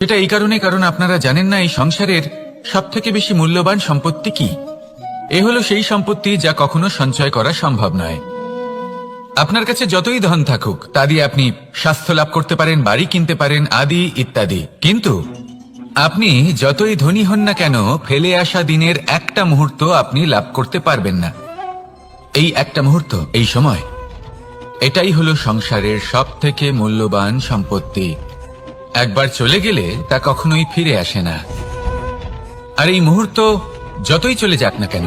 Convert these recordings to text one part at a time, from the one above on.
সেটা এই কারণে, কারণ আপনারা জানেন না এই সংসারের সবথেকে বেশি মূল্যবান সম্পত্তি কি। এ হলো সেই সম্পত্তি যা কখনো সঞ্চয় করা সম্ভব নয়। আপনার কাছে যতই ধন থাকুক তা দিয়ে আপনি স্বাস্থ্য লাভ করতে পারেন, বাড়ি কিনতে পারেন, আদি ইত্যাদি, কিন্তু আপনি যতই ধনী হন না কেন ফেলে আসা দিনের একটা মুহূর্ত আপনি লাভ করতে পারবেন না। এই একটা মুহূর্ত, এই সময়, এটাই হলো সংসারের সবথেকে মূল্যবান সম্পত্তি। একবার চলে গেলে তা কখনোই ফিরে আসে না। আর এই মুহূর্ত যতই চলে যাক না কেন,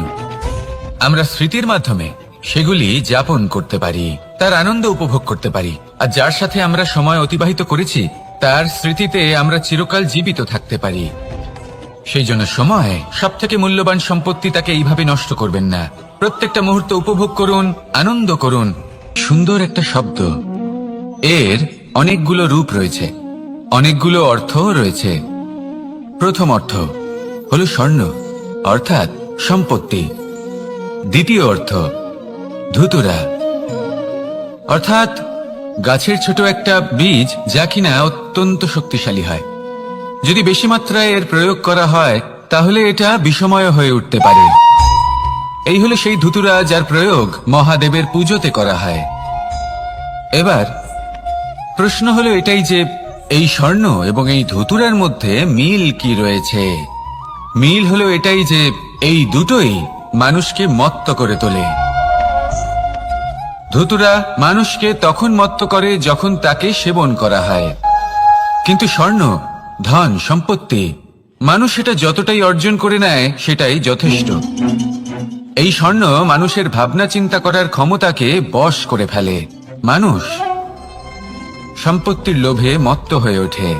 আমরা স্মৃতির মাধ্যমে সেগুলি যাপন করতে পারি, তার আনন্দ উপভোগ করতে পারি। আর যার সাথে আমরা সময় অতিবাহিত করেছি তার স্মৃতিতে আমরা চিরকাল জীবিত থাকতে পারি। সেই জন্য সময় সবথেকে মূল্যবান সম্পত্তি, তাকে এইভাবে নষ্ট করবেন না। প্রত্যেকটা মুহূর্ত উপভোগ করুন, আনন্দ করুন। সুন্দর একটা শব্দ, এর অনেকগুলো রূপ রয়েছে, অনেকগুলো অর্থও রয়েছে। প্রথম অর্থ হলো স্বর্ণ, অর্থাৎ সম্পত্তি। দ্বিতীয় অর্থ ধুতুরা, অর্থাৎ গাছের ছোট একটা বীজ যা কিনা অত্যন্ত শক্তিশালী হয়। যদি বেশি মাত্রায় এর প্রয়োগ করা হয় তাহলে এটা বিষময় হয়ে উঠতে পারে। এই হলো সেই ধুতুরা যার প্রয়োগ মহাদেবের পুজোতে করা হয়। এবার প্রশ্ন হলো এটাই যে এই স্বর্ণ এবং এই ধুতুরার মধ্যে মিল কি রয়েছে। মিল হলো এটাই যে এই দুটোই মানুষকে মত্ত করে তোলে। ধুতুরা মানুষকে তখন মত্ত করে যখন তাকে সেবন করা হয়, কিন্তু স্বর্ণ, ধন, সম্পত্তি, মানুষ সেটা যতটাই অর্জন করে নেয় সেটাই যথেষ্ট। এই স্বর্ণ মানুষের ভাবনা চিন্তা করার ক্ষমতাকে বশ করে ফেলে। মানুষ সম্পত্তির লোভে মত্ত হয়ে ওঠে।